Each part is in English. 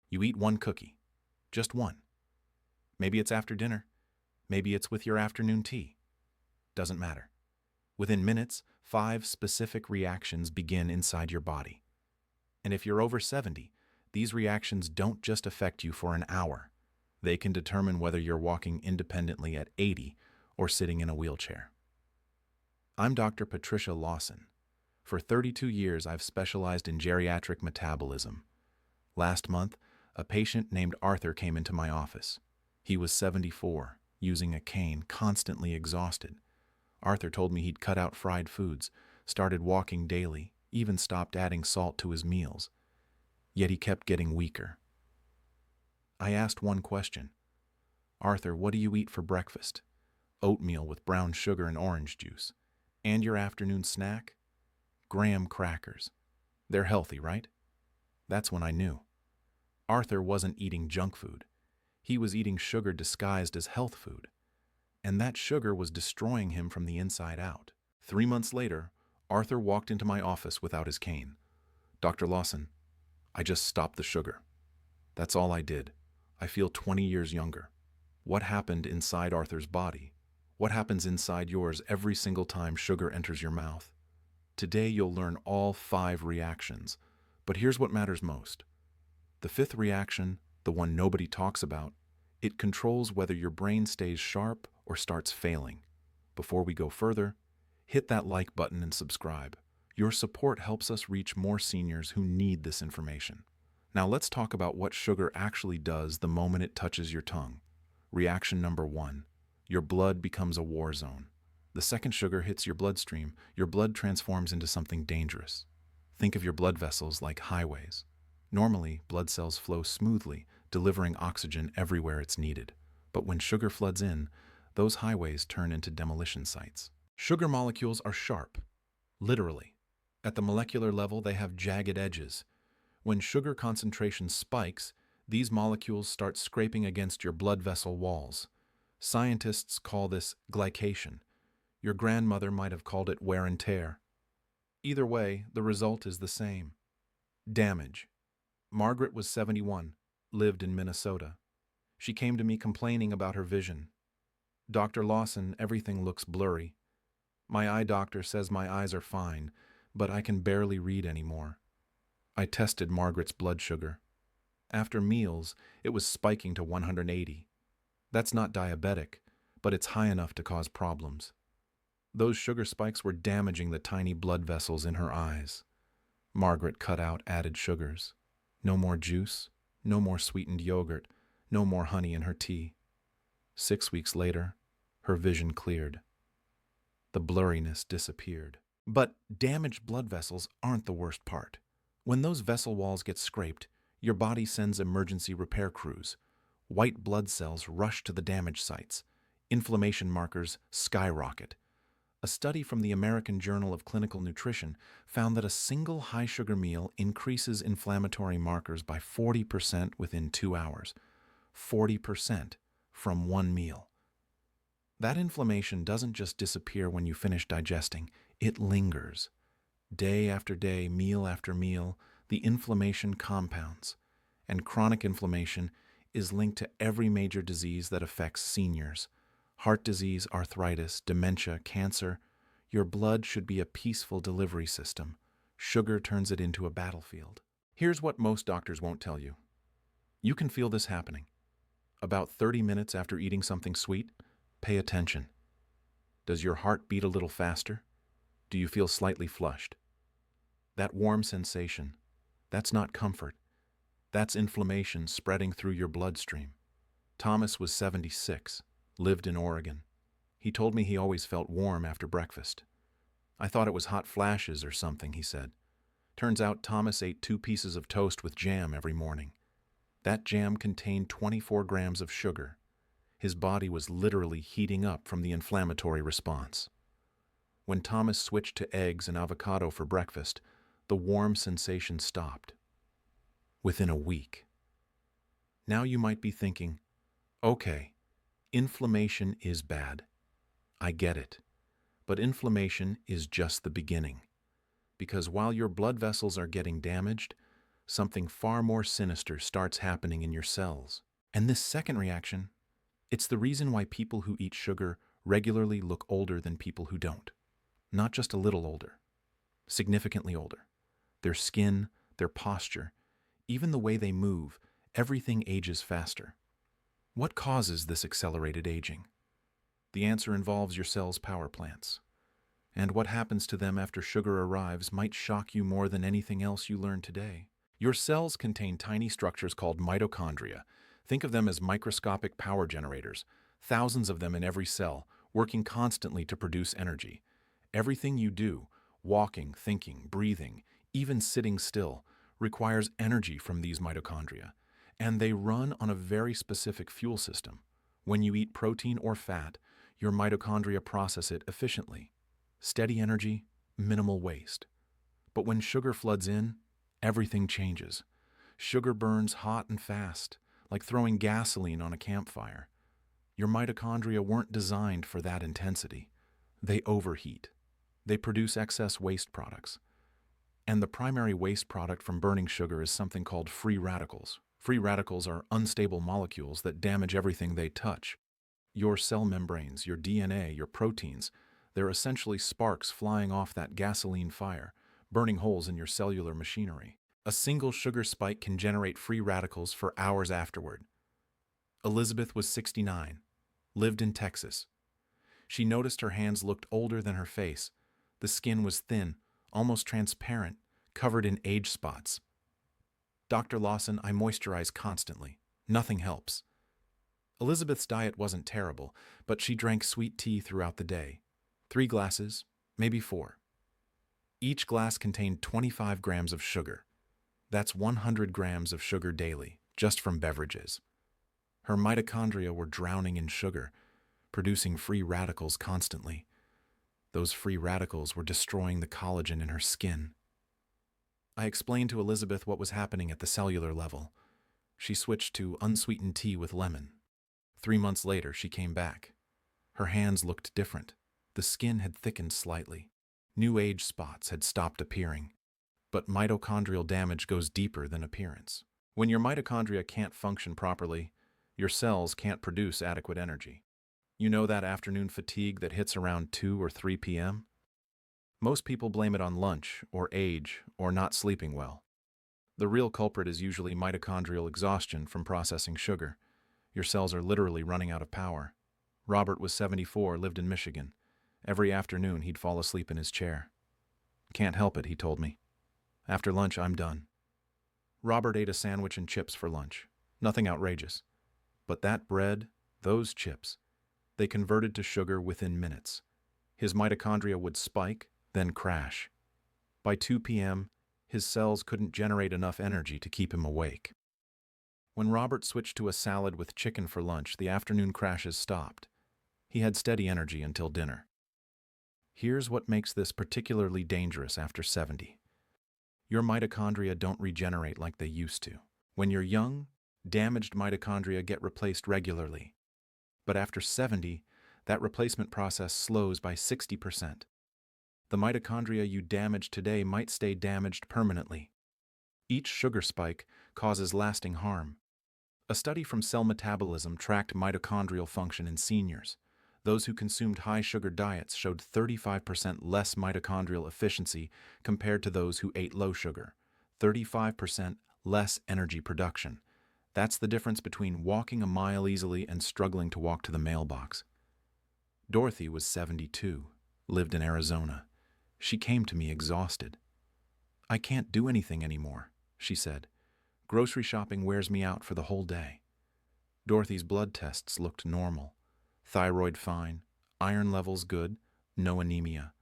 You eat one cookie. Just one. Maybe it's after dinner. Maybe it's with your afternoon tea. Doesn't matter. Within minutes, 5 specific reactions begin inside your body. And if you're over 70, these reactions don't just affect you for an hour. They can determine whether you're walking independently at 80 or sitting in a wheelchair. I'm Dr. Patricia Lawson. For 32 years, I've specialized in geriatric metabolism. Last month, a patient named Arthur came into my office. He was 74, using a cane, constantly exhausted. Arthur told me he'd cut out fried foods, started walking daily, even stopped adding salt to his meals. Yet he kept getting weaker. I asked one question. Arthur, what do you eat for breakfast? Oatmeal with brown sugar and orange juice. And your afternoon snack? Graham crackers. They're healthy, right? That's when I knew. Arthur wasn't eating junk food. He was eating sugar disguised as health food. And that sugar was destroying him from the inside out. 3 months later, Arthur walked into my office without his cane. Dr. Lawson, I just stopped the sugar. That's all I did. I feel 20 years younger. What happened inside Arthur's body? What happens inside yours every single time sugar enters your mouth? Today you'll learn all 5 reactions, but here's what matters most. The 5th reaction, the one nobody talks about, it controls whether your brain stays sharp or starts failing. Before we go further, hit that like button and subscribe. Your support helps us reach more seniors who need this information. Now let's talk about what sugar actually does the moment it touches your tongue. Reaction number 1. Your blood becomes a war zone. The second sugar hits your bloodstream, your blood transforms into something dangerous. Think of your blood vessels like highways. Normally, blood cells flow smoothly, delivering oxygen everywhere it's needed. But when sugar floods in, those highways turn into demolition sites. Sugar molecules are sharp, literally. At the molecular level, they have jagged edges. When sugar concentration spikes, these molecules start scraping against your blood vessel walls. Scientists call this glycation. Your grandmother might have called it wear and tear. Either way, the result is the same. Damage. Margaret was 71, lived in Minnesota. She came to me complaining about her vision. Dr. Lawson, everything looks blurry. My eye doctor says my eyes are fine, but I can barely read anymore. I tested Margaret's blood sugar. After meals, it was spiking to 180. That's not diabetic, but it's high enough to cause problems. Those sugar spikes were damaging the tiny blood vessels in her eyes. Margaret cut out added sugars. No more juice, no more sweetened yogurt, no more honey in her tea. 6 weeks later, her vision cleared. The blurriness disappeared. But damaged blood vessels aren't the worst part. When those vessel walls get scraped, your body sends emergency repair crews. White blood cells rush to the damaged sites. Inflammation markers skyrocket. A study from the American Journal of Clinical Nutrition found that a single high-sugar meal increases inflammatory markers by 40% within 2 hours. 40% from one meal. That inflammation doesn't just disappear when you finish digesting, it lingers. Day after day, meal after meal, the inflammation compounds. And chronic inflammation is linked to every major disease that affects seniors. Heart disease, arthritis, dementia, cancer. Your blood should be a peaceful delivery system. Sugar turns it into a battlefield. Here's what most doctors won't tell you. You can feel this happening. About 30 minutes after eating something sweet, pay attention. Does your heart beat a little faster? Do you feel slightly flushed? That warm sensation, that's not comfort. That's inflammation spreading through your bloodstream. Thomas was 76. Lived in Oregon. He told me he always felt warm after breakfast. I thought it was hot flashes or something, he said. Turns out Thomas ate 2 pieces of toast with jam every morning. That jam contained 24 grams of sugar. His body was literally heating up from the inflammatory response. When Thomas switched to eggs and avocado for breakfast, the warm sensation stopped. Within a week. Now you might be thinking, okay, inflammation is bad. I get it. But inflammation is just the beginning. Because while your blood vessels are getting damaged, something far more sinister starts happening in your cells. And this second reaction, it's the reason why people who eat sugar regularly look older than people who don't. Not just a little older, significantly older. Their skin, their posture, even the way they move, everything ages faster. What causes this accelerated aging? The answer involves your cell's power plants. And what happens to them after sugar arrives might shock you more than anything else you learn today. Your cells contain tiny structures called mitochondria. Think of them as microscopic power generators, thousands of them in every cell, working constantly to produce energy. Everything you do, walking, thinking, breathing, even sitting still, requires energy from these mitochondria, and they run on a very specific fuel system. When you eat protein or fat, your mitochondria process it efficiently. Steady energy, minimal waste. But when sugar floods in, everything changes. Sugar burns hot and fast, like throwing gasoline on a campfire. Your mitochondria weren't designed for that intensity. They overheat. They produce excess waste products. And the primary waste product from burning sugar is something called free radicals. Free radicals are unstable molecules that damage everything they touch. Your cell membranes, your DNA, your proteins, they're essentially sparks flying off that gasoline fire, burning holes in your cellular machinery. A single sugar spike can generate free radicals for hours afterward. Elizabeth was 69, lived in Texas. She noticed her hands looked older than her face. The skin was thin, almost transparent, covered in age spots. Dr. Lawson, I moisturize constantly. Nothing helps. Elizabeth's diet wasn't terrible, but she drank sweet tea throughout the day. 3 glasses, maybe 4. Each glass contained 25 grams of sugar. That's 100 grams of sugar daily, just from beverages. Her mitochondria were drowning in sugar, producing free radicals constantly. Those free radicals were destroying the collagen in her skin. I explained to Elizabeth what was happening at the cellular level. She switched to unsweetened tea with lemon. 3 months later, she came back. Her hands looked different. The skin had thickened slightly. New age spots had stopped appearing. But mitochondrial damage goes deeper than appearance. When your mitochondria can't function properly, your cells can't produce adequate energy. You know that afternoon fatigue that hits around 2 or 3 p.m.? Most people blame it on lunch, or age, or not sleeping well. The real culprit is usually mitochondrial exhaustion from processing sugar. Your cells are literally running out of power. Robert was 74, lived in Michigan. Every afternoon he'd fall asleep in his chair. Can't help it, he told me. After lunch, I'm done. Robert ate a sandwich and chips for lunch. Nothing outrageous. But that bread, those chips, they converted to sugar within minutes. His mitochondria would spike, then crash. By 2 p.m., his cells couldn't generate enough energy to keep him awake. When Robert switched to a salad with chicken for lunch, the afternoon crashes stopped. He had steady energy until dinner. Here's what makes this particularly dangerous after 70. Your mitochondria don't regenerate like they used to. When you're young, damaged mitochondria get replaced regularly. But after 70, that replacement process slows by 60%. The mitochondria you damage today might stay damaged permanently. Each sugar spike causes lasting harm. A study from Cell Metabolism tracked mitochondrial function in seniors. Those who consumed high-sugar diets showed 35% less mitochondrial efficiency compared to those who ate low sugar, 35% less energy production. That's the difference between walking a mile easily and struggling to walk to the mailbox. Dorothy was 72, lived in Arizona. She came to me exhausted. I can't do anything anymore, she said. Grocery shopping wears me out for the whole day. Dorothy's blood tests looked normal. Thyroid fine, iron levels good, no anemia.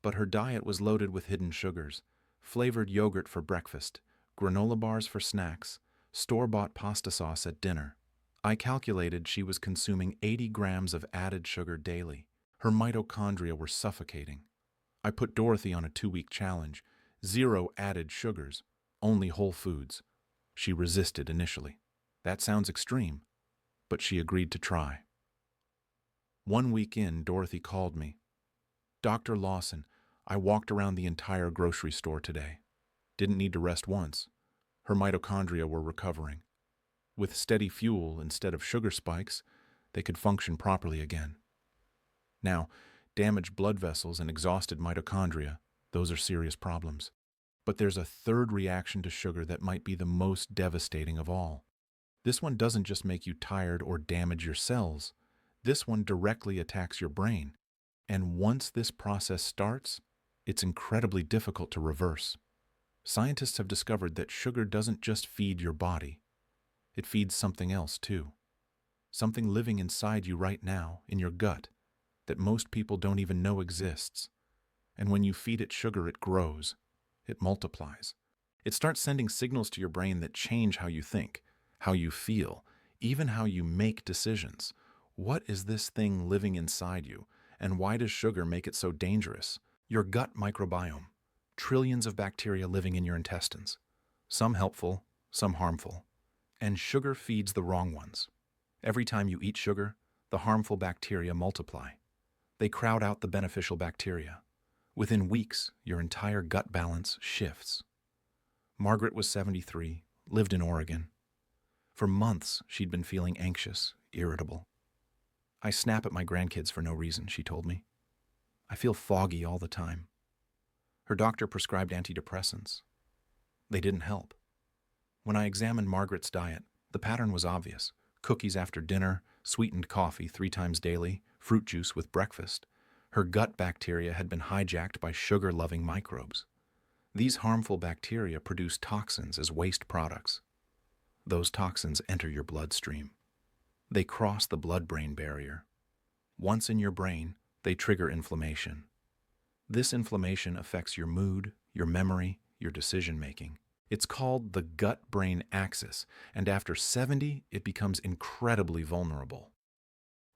But her diet was loaded with hidden sugars, flavored yogurt for breakfast, granola bars for snacks, store-bought pasta sauce at dinner. I calculated she was consuming 80 grams of added sugar daily. Her mitochondria were suffocating. I put Dorothy on a 2-week challenge. 0 added sugars, only whole foods. She resisted initially. That sounds extreme, but she agreed to try. 1 week in, Dorothy called me. Dr. Lawson, I walked around the entire grocery store today. Didn't need to rest once. Her mitochondria were recovering. With steady fuel instead of sugar spikes, they could function properly again. Now, damaged blood vessels and exhausted mitochondria, those are serious problems. But there's a third reaction to sugar that might be the most devastating of all. This one doesn't just make you tired or damage your cells. This one directly attacks your brain. And once this process starts, it's incredibly difficult to reverse. Scientists have discovered that sugar doesn't just feed your body. It feeds something else too. Something living inside you right now, in your gut, that most people don't even know exists. And when you feed it sugar, it grows. It multiplies. It starts sending signals to your brain that change how you think, how you feel, even how you make decisions. What is this thing living inside you, and why does sugar make it so dangerous? Your gut microbiome. Trillions of bacteria living in your intestines. Some helpful, some harmful. And sugar feeds the wrong ones. Every time you eat sugar, the harmful bacteria multiply. They crowd out the beneficial bacteria. Within weeks, your entire gut balance shifts. Margaret was 73, lived in Oregon. For months, she'd been feeling anxious, irritable. I snap at my grandkids for no reason, she told me. I feel foggy all the time. Her doctor prescribed antidepressants. They didn't help. When I examined Margaret's diet, the pattern was obvious. Cookies after dinner, sweetened coffee 3 times daily, fruit juice with breakfast. Her gut bacteria had been hijacked by sugar-loving microbes. These harmful bacteria produce toxins as waste products. Those toxins enter your bloodstream. They cross the blood-brain barrier. Once in your brain, they trigger inflammation. This inflammation affects your mood, your memory, your decision-making. It's called the gut-brain axis, and after 70, it becomes incredibly vulnerable.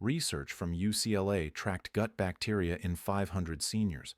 Research from UCLA tracked gut bacteria in 500 seniors.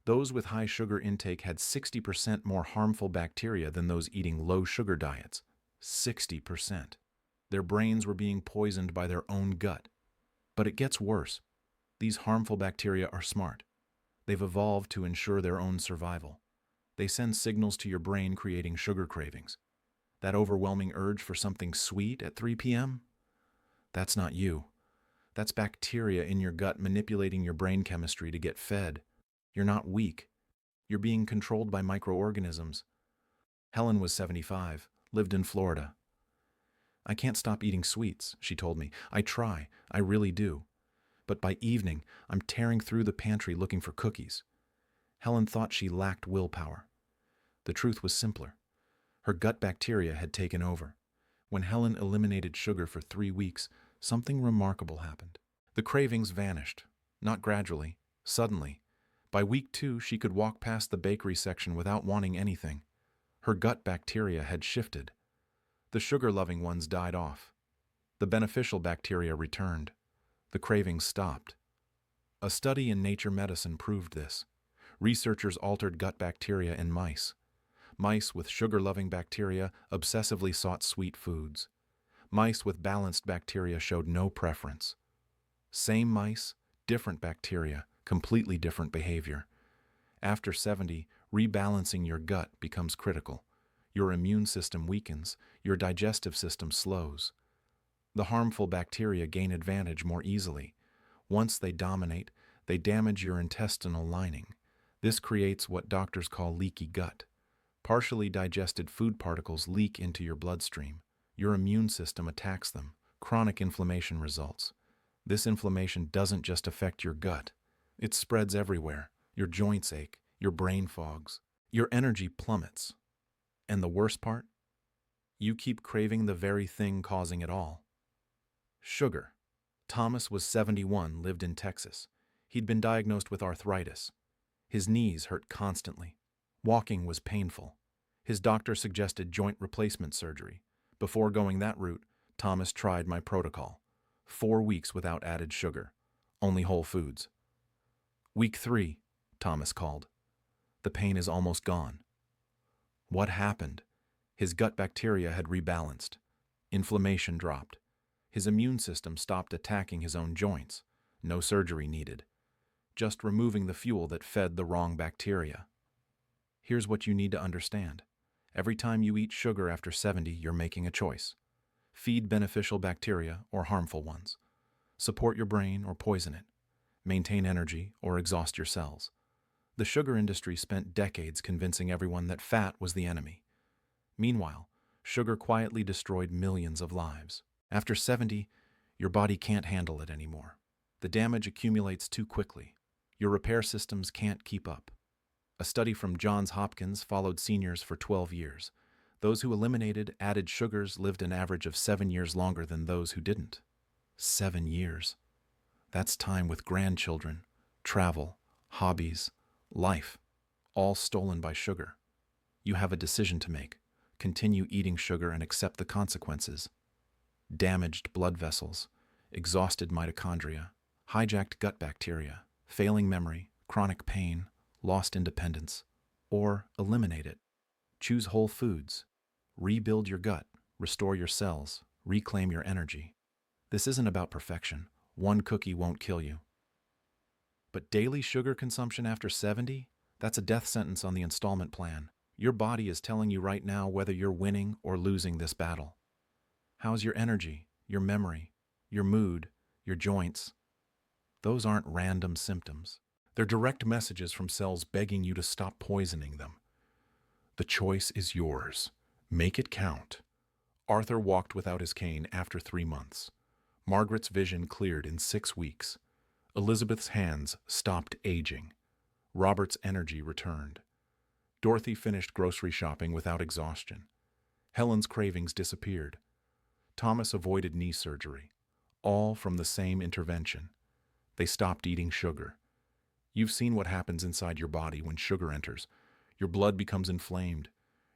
Those with high sugar intake had 60% more harmful bacteria than those eating low-sugar diets. 60%. Their brains were being poisoned by their own gut. But it gets worse. These harmful bacteria are smart. They've evolved to ensure their own survival. They send signals to your brain creating sugar cravings. That overwhelming urge for something sweet at 3 p.m.? That's not you. That's bacteria in your gut manipulating your brain chemistry to get fed. You're not weak. You're being controlled by microorganisms. Helen was 75, lived in Florida. I can't stop eating sweets, she told me. I try, I really do. But by evening, I'm tearing through the pantry looking for cookies. Helen thought she lacked willpower. The truth was simpler. Her gut bacteria had taken over. When Helen eliminated sugar for 3 weeks, something remarkable happened. The cravings vanished, not gradually, suddenly. By week 2, she could walk past the bakery section without wanting anything. Her gut bacteria had shifted. The sugar-loving ones died off. The beneficial bacteria returned. The cravings stopped. A study in Nature Medicine proved this. Researchers altered gut bacteria in mice. Mice with sugar-loving bacteria obsessively sought sweet foods. Mice with balanced bacteria showed no preference. Same mice, different bacteria, completely different behavior. After 70, rebalancing your gut becomes critical. Your immune system weakens, your digestive system slows. The harmful bacteria gain advantage more easily. Once they dominate, they damage your intestinal lining. This creates what doctors call leaky gut. Partially digested food particles leak into your bloodstream. Your immune system attacks them. Chronic inflammation results. This inflammation doesn't just affect your gut. It spreads everywhere. Your joints ache, your brain fogs, your energy plummets. And the worst part? You keep craving the very thing causing it all. Sugar. Thomas was 71, lived in Texas. He'd been diagnosed with arthritis. His knees hurt constantly. Walking was painful. His doctor suggested joint replacement surgery. Before going that route, Thomas tried my protocol. 4 weeks without added sugar. Only whole foods. Week 3, Thomas called. The pain is almost gone. What happened? His gut bacteria had rebalanced. Inflammation dropped. His immune system stopped attacking his own joints. No surgery needed. Just removing the fuel that fed the wrong bacteria. Here's what you need to understand. Every time you eat sugar after 70, you're making a choice. Feed beneficial bacteria or harmful ones. Support your brain or poison it. Maintain energy or exhaust your cells. The sugar industry spent decades convincing everyone that fat was the enemy. Meanwhile, sugar quietly destroyed millions of lives. After 70, your body can't handle it anymore. The damage accumulates too quickly. Your repair systems can't keep up. A study from Johns Hopkins followed seniors for 12 years. Those who eliminated added sugars lived an average of 7 years longer than those who didn't. 7 years. That's time with grandchildren, travel, hobbies, life, all stolen by sugar. You have a decision to make. Continue eating sugar and accept the consequences. Damaged blood vessels, exhausted mitochondria, hijacked gut bacteria, failing memory, chronic pain, lost independence, or eliminate it. Choose whole foods. Rebuild your gut, restore your cells, reclaim your energy. This isn't about perfection. One cookie won't kill you. But daily sugar consumption after 70? That's a death sentence on the installment plan. Your body is telling you right now whether you're winning or losing this battle. How's your energy, your memory, your mood, your joints? Those aren't random symptoms. They're direct messages from cells begging you to stop poisoning them. The choice is yours. Make it count. Arthur walked without his cane after 3 months. Margaret's vision cleared in 6 weeks. Elizabeth's hands stopped aging. Robert's energy returned. Dorothy finished grocery shopping without exhaustion. Helen's cravings disappeared. Thomas avoided knee surgery. All from the same intervention. They stopped eating sugar. You've seen what happens inside your body when sugar enters. Your blood becomes inflamed.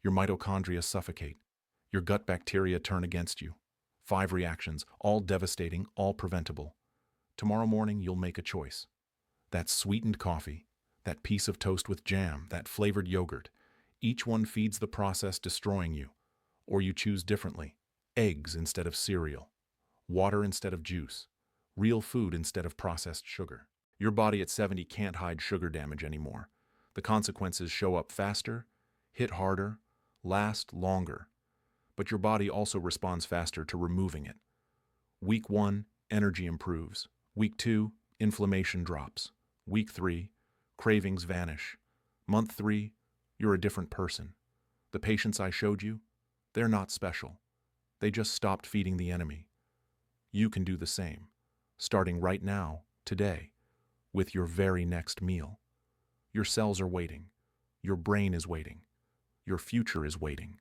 Your mitochondria suffocate. Your gut bacteria turn against you. 5 reactions, all devastating, all preventable. Tomorrow morning, you'll make a choice. That sweetened coffee, that piece of toast with jam, that flavored yogurt, each one feeds the process destroying you. Or you choose differently. Eggs instead of cereal. Water instead of juice. Real food instead of processed sugar. Your body at 70 can't hide sugar damage anymore. The consequences show up faster, hit harder, last longer. But your body also responds faster to removing it. Week 1, energy improves. Week 2, inflammation drops. Week 3, cravings vanish. Month 3, you're a different person. The patients I showed you, they're not special. They just stopped feeding the enemy. You can do the same, starting right now, today, with your very next meal. Your cells are waiting. Your brain is waiting. Your future is waiting.